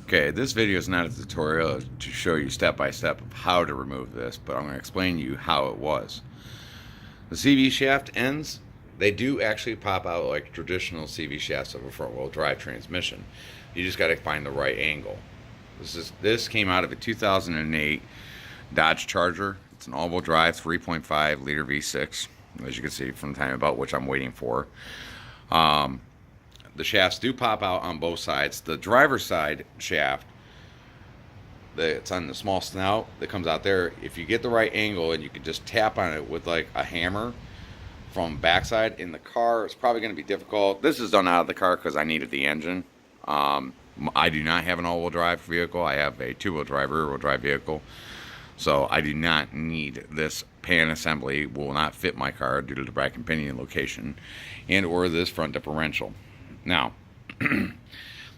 Okay, this video is not a tutorial to show you step by step of how to remove this, but I'm going to explain to you how it was. The CV shaft ends, they do actually pop out like traditional CV shafts of a front-wheel drive transmission. You just got to find the right angle. This came out of a 2008 Dodge Charger. It's an all-wheel drive 3.5 liter V6, as you can see from the time about, which I'm waiting for. The shafts do pop out on both sides. The driver's side shaft, it's on the small snout that comes out there. If you get the right angle and you can just tap on it with like a hammer from backside in the car, it's probably going to be difficult. This is done out of the car because I needed the engine. I do not have an all-wheel drive vehicle. I have a two-wheel drive, rear-wheel drive vehicle. So I do not need this pan assembly. Will not fit my car due to the back and pinion location and or this front differential. Now, the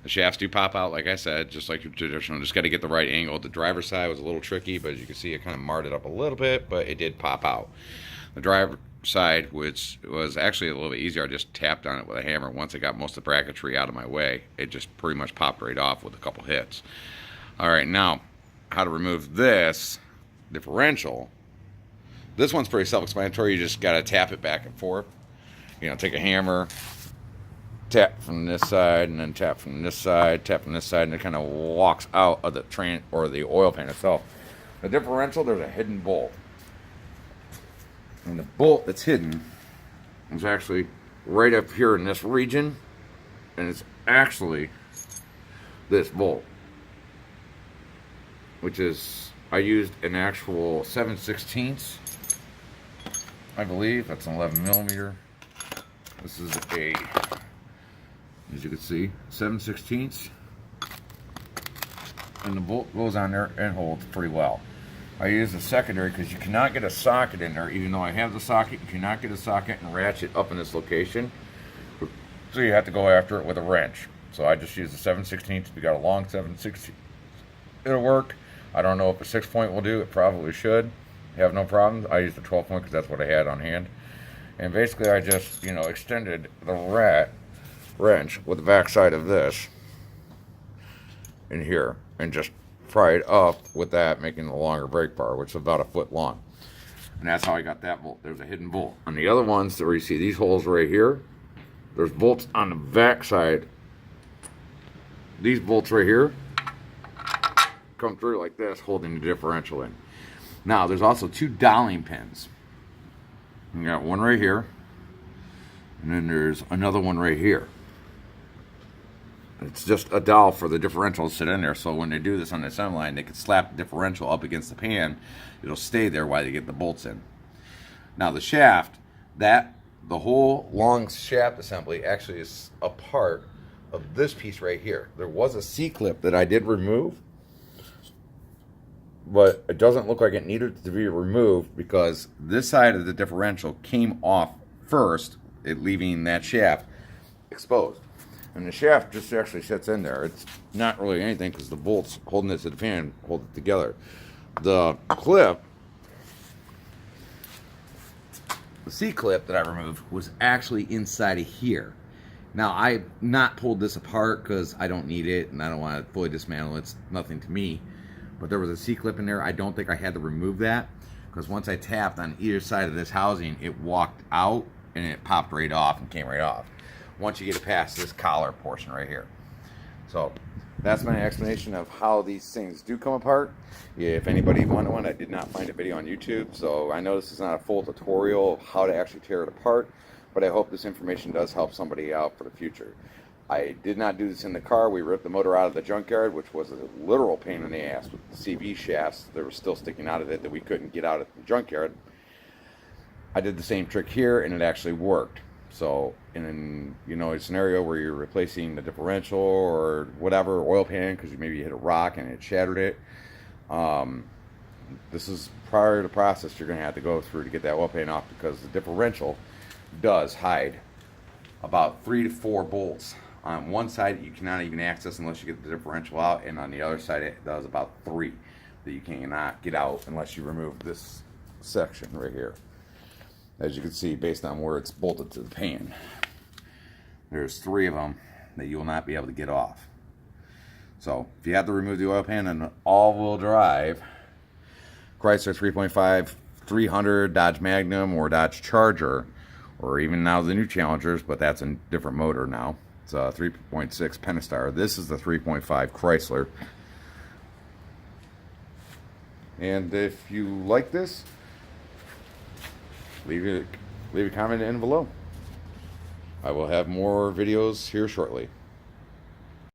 shafts do pop out, like I said, just like your traditional. Just got to get the right angle. The driver's side was a little tricky, but as you can see, it kind of marred it up a little bit, but it did pop out. The driver's side, which was actually a little bit easier, I just tapped on it with a hammer. Once I got most of the bracketry out of my way, it just pretty much popped right off with a couple hits. All right, now, how to remove this differential. This one's pretty self-explanatory. You just got to tap it back and forth. You know, take a hammer, tap from this side, and then tap from this side, tap from this side, and it kind of walks out of the the oil pan itself. The differential, there's a hidden bolt. And the bolt that's hidden is actually right up here in this region, and it's actually this bolt, which is, I used an actual 7/16, I believe. That's an 11 millimeter. This is a, as you can see, 7/16, and the bolt goes on there and holds pretty well. I use a secondary because you cannot get a socket in there. Even though I have the socket, you cannot get a socket and ratchet up in this location. So you have to go after it with a wrench. So I just use the 7/16. If you got a long 7/16, it'll work. I don't know if a 6-point will do. It probably should. Have no problems. I used the 12-point because that's what I had on hand. And basically I just, you know, extended the wrench with the back side of this in here and just pry it up with that, making the longer brake bar, which is about 1 foot long. And that's how I got that bolt. There's a hidden bolt. On the other ones, where you see these holes right here, there's bolts on the back side. These bolts right here come through like this, holding the differential in. Now, there's also 2 doweling pins. You got one right here, and then there's another one right here. It's just a dowel for the differential to sit in there, so when they do this on the assembly line, they can slap the differential up against the pan. It'll stay there while they get the bolts in. Now the shaft, the whole long shaft assembly actually is a part of this piece right here. There was a C-clip that I did remove, but it doesn't look like it needed to be removed because this side of the differential came off first, it leaving that shaft exposed. And the shaft just actually sits in there. It's not really anything because the bolts holding it to the pan hold it together. The clip, the C-clip that I removed, was actually inside of here. Now, I've not pulled this apart because I don't need it and I don't want to fully dismantle it. It's nothing to me. But there was a C-clip in there. I don't think I had to remove that because once I tapped on either side of this housing, it walked out and it popped right off and came right off once you get it past this collar portion right here. So that's my explanation of how these things do come apart. If anybody wanted one, I did not find a video on YouTube, so I know this is not a full tutorial of how to actually tear it apart, but I hope this information does help somebody out for the future. I did not do this in the car. We ripped the motor out of the junkyard, which was a literal pain in the ass with the CV shafts that were still sticking out of it that we couldn't get out of the junkyard. I did the same trick here and it actually worked. So in, you know, a scenario where you're replacing the differential or whatever, oil pan, because maybe you hit a rock and it shattered it, this is prior to the process you're going to have to go through to get that oil pan off, because the differential does hide about 3 to 4 bolts. On one side you cannot even access unless you get the differential out, and on the other side it does about 3 that you cannot get out unless you remove this section right here. As you can see, based on where it's bolted to the pan, there's 3 of them that you will not be able to get off. So if you have to remove the oil pan and all-wheel drive Chrysler 3.5 300, Dodge Magnum, or Dodge Charger, or even now the new Challengers, but that's a different motor now. It's a 3.6 Pentastar. This is the 3.5 Chrysler. And if you like this, leave a comment in below. I will have more videos here shortly.